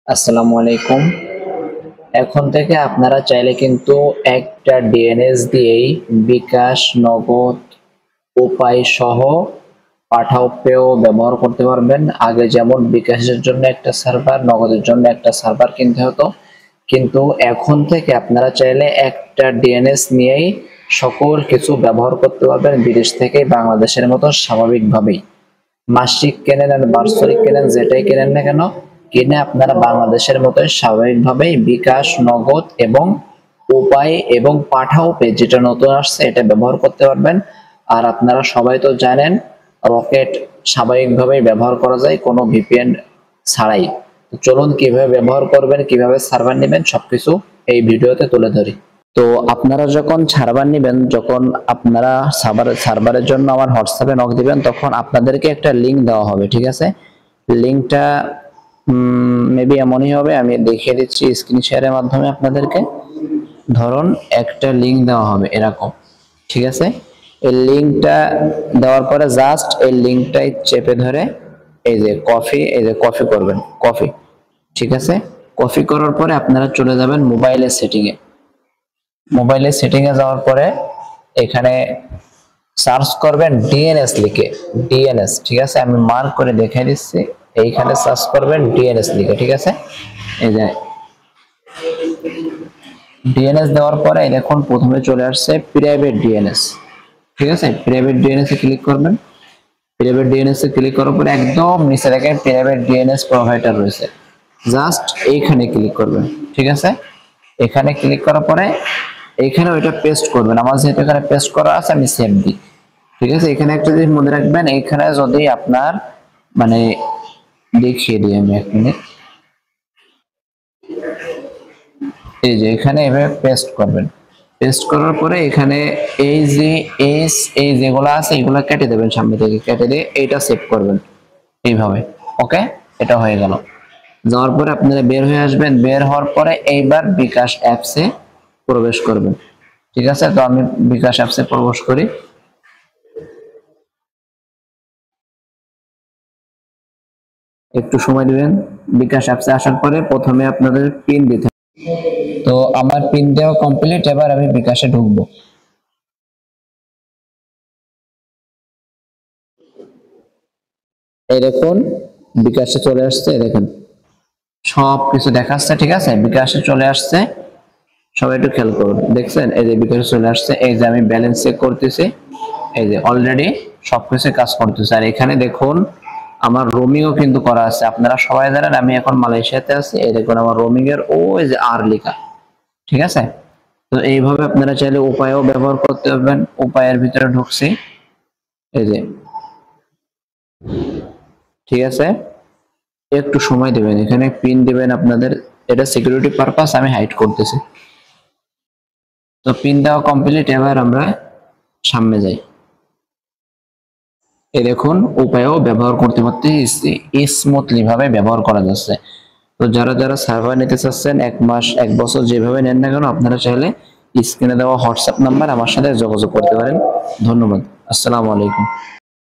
আসসালামু আলাইকুম। এখন থেকে আপনারা চাইলে কিন্তু একটা ডিএনএস দিয়েই বিকাশ, নগদ, উপায় সহ পাঠাও পেও ব্যবহার করতে পারবেন। আগে যেমন বিকাশের জন্য একটা সার্ভার, নগদের জন্য একটা সার্ভার কিনতে হতো, কিন্তু এখন থেকে আপনারা চাইলে একটা ডিএনএস নিয়েই সকল কিছু ব্যবহার করতে পারবেন বিদেশ থেকে বাংলাদেশের মতো স্বাভাবিকভাবেই। মাসিক কেনেন আর বাৎসরিক কেনেন, যেটাই কেনেন না কেন, কিনে আপনারা বাংলাদেশের মতোই স্বাভাবিকভাবেই বিকাশ, নগদ এবং উপায় এবং পাঠাও পে যেটা নতুন আসছে এটা ব্যবহার করতে পারবেন। আর আপনারা সবাই তো জানেন রকেট স্বাভাবিকভাবেই ব্যবহার করা যায় কোনো ভিপিএন ছাড়াই। তো চলুন কিভাবে ব্যবহার করবেন, কিভাবে সার্ভার নেবেন সবকিছু এই ভিডিওতে তুলে ধরি। তো আপনারা যখন সার্ভার নেবেন, যখন আপনারা সার্ভারের জন্য আমার হোয়াটসঅ্যাপে নক দিবেন, তখন আপনাদেরকে একটা লিংক দেওয়া হবে, ঠিক আছে? লিংকটা মেবি এমনই হবে, আমি দেখিয়ে দিচ্ছি স্ক্রিন শেয়ারের মাধ্যমে আপনাদেরকে। ধরুন একটা লিংক দেওয়া হবে এরকম, ঠিক আছে? এই লিংকটা দেওয়ার পরে জাস্ট এই লিংকটাই চেপে ধরে এই যে কপি করবেন, কপি, ঠিক আছে? কপি করার পরে আপনারা চলে যাবেন মোবাইলের সেটিংয়ে। মোবাইলের সেটিংয়ে যাওয়ার পরে এখানে সার্চ করবেন ডিএনএস লিখে, ডিএনএস, ঠিক আছে? আমি মার্ক করে দেখাই দিচ্ছি। এইখানে সার্চ করবেন ডিএনএস লিখে, ঠিক আছে? এই যে ডিএনএস দেওয়ার পরে দেখুন প্রথমে চলে আসছে প্রাইভেট ডিএনএস, ঠিক আছে? প্রাইভেট ডিএনএস এ ক্লিক করবেন। প্রাইভেট ডিএনএস এ ক্লিক করার পরে একদম নিচে দেখেন প্রাইভেট ডিএনএস প্রোভাইডার রয়েছে, জাস্ট এইখানে ক্লিক করবেন, ঠিক আছে? এখানে ক্লিক করার পরে এইখানে ওইটা পেস্ট করবেন। আমার যেহেতু এখানে পেস্ট করা আছে আমি সেভ দিই, ঠিক আছে? এখানে একটা জিনিস মনে রাখবেন, এইখানে যদি আপনার মানে দেখিয়ে দিই আমি এক মিনিট। এই যে এখানে এভাবে পেস্ট করবেন। পেস্ট করার পরে এখানে এই যে এই যেগুলো আছে এগুলো কেটে দেবেন, সামনে থেকে কেটে দিয়ে এইটা সেভ করবেন এইভাবে। ওকে, এটা হয়ে গেল। যাওয়ার পরে আপনারা বের হয়ে আসবেন। বের হওয়ার পরে এইবার বিকাশ অ্যাপসে প্রবেশ করবেন, ঠিক আছে? তো আমি বিকাশ অ্যাপসে প্রবেশ করি। একটু সময় দিবেন। বিকাশ অ্যাপসে আসার পরে প্রথমে আপনাদের পিন দিতে হবে। তো আমার পিন দেওয়া কমপ্লিট, এবার আমি বিকাশে ঢুকবো। এই দেখুন বিকাশে চলে আসছে, দেখেন সব কিছু দেখাচ্ছে, ঠিক আছে? বিকাশে চলে আসছে, সবাই একটু খেয়াল করুন। দেখছেন এই যে বিকাশে চলে আসছে, এই যে আমি ব্যালেন্স চেক করতেছি, এই যে অলরেডি সবকিছু কাজ করতেছে। আর এখানে দেখুন আমার রোমিংও কিন্তু করা আছে। আপনারা সবাই জানেন আমি এখন মালয়েশিয়াতে আছি। এই দেখুন আমার রোমিং এর ওই যে আর লেখা, ঠিক আছে? তো এইভাবে আপনারা চাইলে উপায়ও ব্যবহার করতে পারবেন। উপায়ের ভিতরে ঢুকছি, এই যে, ঠিক আছে? একটু সময় দিবেন, এখানে পিন দিবেন আপনাদের। এটা সিকিউরিটি পারপাস আমি হাইড করতেছি। তো পিন দেওয়া কমপ্লিট, এবার আমরা সামনে যাই। এই দেখুন উপায়ও ব্যবহার করতে পারতেছি, স্মুথলি ভাবে ব্যবহার করা যাচ্ছে। তো যারা যারা সার্ভার নিতে চাচ্ছেন 1 মাস 1 বছর যেভাবে নেন না কেন, আপনারা চাইলে স্ক্রিনে দেওয়া হোয়াটসঅ্যাপ নাম্বার আমার সাথে যোগাযোগ করতে পারেন। ধন্যবাদ। আসসালামু আলাইকুম।